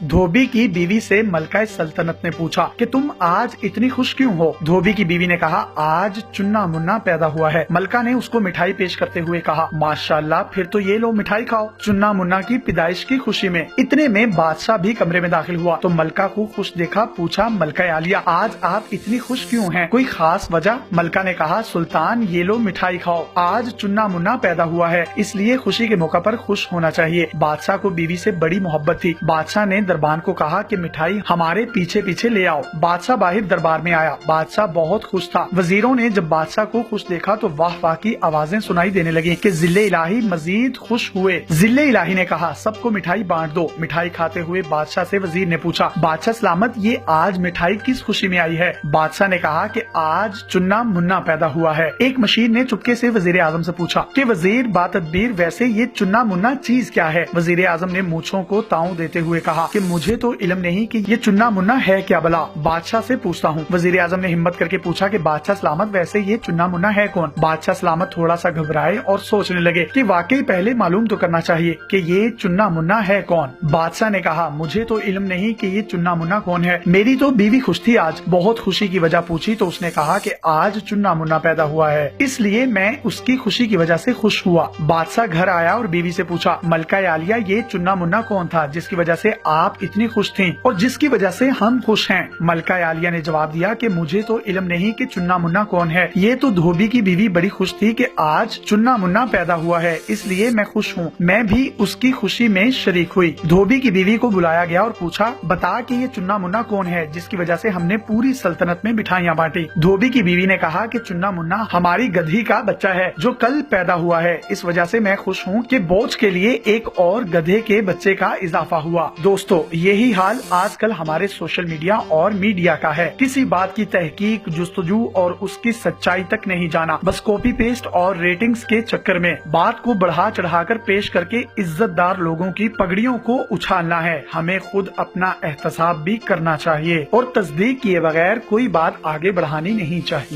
धोबी की बीवी से मलका सल्तनत ने पूछा कि तुम आज इतनी खुश क्यों हो। धोबी की बीवी ने कहा, आज चुन्ना मुन्ना पैदा हुआ है। मलका ने उसको मिठाई पेश करते हुए कहा, माशाल्लाह, फिर तो ये लो मिठाई खाओ, चुन्ना मुन्ना की पैदाइश की खुशी में। इतने में बादशाह भी कमरे में दाखिल हुआ तो मलका को खुश देखा, पूछा, मलका आलिया, आज आप इतनी खुश क्यों हैं? कोई खास वजह? मलका ने कहा, सुल्तान, ये लो मिठाई खाओ, आज चुन्ना मुन्ना पैदा हुआ है, इसलिए खुशी के मौका पर खुश होना चाहिए। बादशाह को बीवी से बड़ी मोहब्बत थी। बादशाह ने दरबान को कहा कि मिठाई हमारे पीछे पीछे ले आओ। बादशाह बाहर दरबार में आया। बादशाह बहुत खुश था। वजीरों ने जब बादशाह को खुश देखा तो वाह वाह की आवाजें सुनाई देने लगी कि जिले इलाही मजीद खुश हुए। जिले इलाही ने कहा, सबको मिठाई बांट दो। मिठाई खाते हुए बादशाह से वजीर ने पूछा, बादशाह सलामत, ये आज मिठाई किस खुशी में आई है? बादशाह ने कहा कि आज चुन्ना मुन्ना पैदा हुआ है। एक मशीर ने चुपके से वजीर आजम से पूछा कि वजीर बातदबीर, वैसे ये चुन्ना मुन्ना चीज क्या है? वजीर आजम ने मूंछों को ताऊ देते हुए कहा कि मुझे तो इल्म नहीं कि ये चुन्ना मुन्ना है क्या भला, बादशाह से पूछता हूँ। वजीर आजम ने हिम्मत करके पूछा कि बादशाह सलामत, वैसे ये चुन्ना मुन्ना है कौन? बादशाह सलामत थोड़ा सा घबराए और सोचने लगे कि वाकई पहले मालूम तो करना चाहिए कि ये चुन्ना मुन्ना है कौन। बादशाह ने कहा, मुझे तो इल्म नहीं कि ये चुन्ना मुन्ना कौन है। मेरी तो बीवी खुश थी आज। बहुत खुशी की वजह पूछी तो उसने कहा कि आज चुन्ना मुन्ना पैदा हुआ है, इसलिए मैं उसकी खुशी की वजह से खुश हुआ। बादशाह घर आया और बीवी से पूछा, मलका आलिया, ये चुन्ना मुन्ना कौन था जिसकी वजह से आप इतनी खुश थीं और जिसकी वजह से हम खुश हैं? मलका आलिया ने जवाब दिया कि मुझे तो इल्म नहीं कि चुन्ना मुन्ना कौन है। ये तो धोबी की बीवी बड़ी खुश थी कि आज चुन्ना मुन्ना पैदा हुआ है, इसलिए मैं खुश हूँ। मैं भी उसकी खुशी में शरीक हुई। धोबी की बीवी को बुलाया गया और पूछा, बता कि ये चुन्ना मुन्ना कौन है जिसकी वजह से हमने पूरी सल्तनत में मिठाइयाँ बांटी। धोबी की बीवी ने कहा कि चुन्ना मुन्ना हमारी गधी का बच्चा है जो कल पैदा हुआ है। इस वजह से मैं खुश हूँ कि बोझ के लिए एक और गधे के बच्चे का इजाफा हुआ। दोस्तों, यही हाल आजकल हमारे सोशल मीडिया और मीडिया का है। किसी बात की तहकीक, जुस्तजू और उसकी सच्चाई तक नहीं जाना, बस कॉपी पेस्ट और रेटिंग्स के चक्कर में बात को बढ़ा चढ़ाकर पेश करके इज्जतदार लोगों की पगड़ियों को उछालना है। हमें खुद अपना एहतसाब भी करना चाहिए और तस्दीक किए बगैर कोई बात आगे बढ़ानी नहीं चाहिए।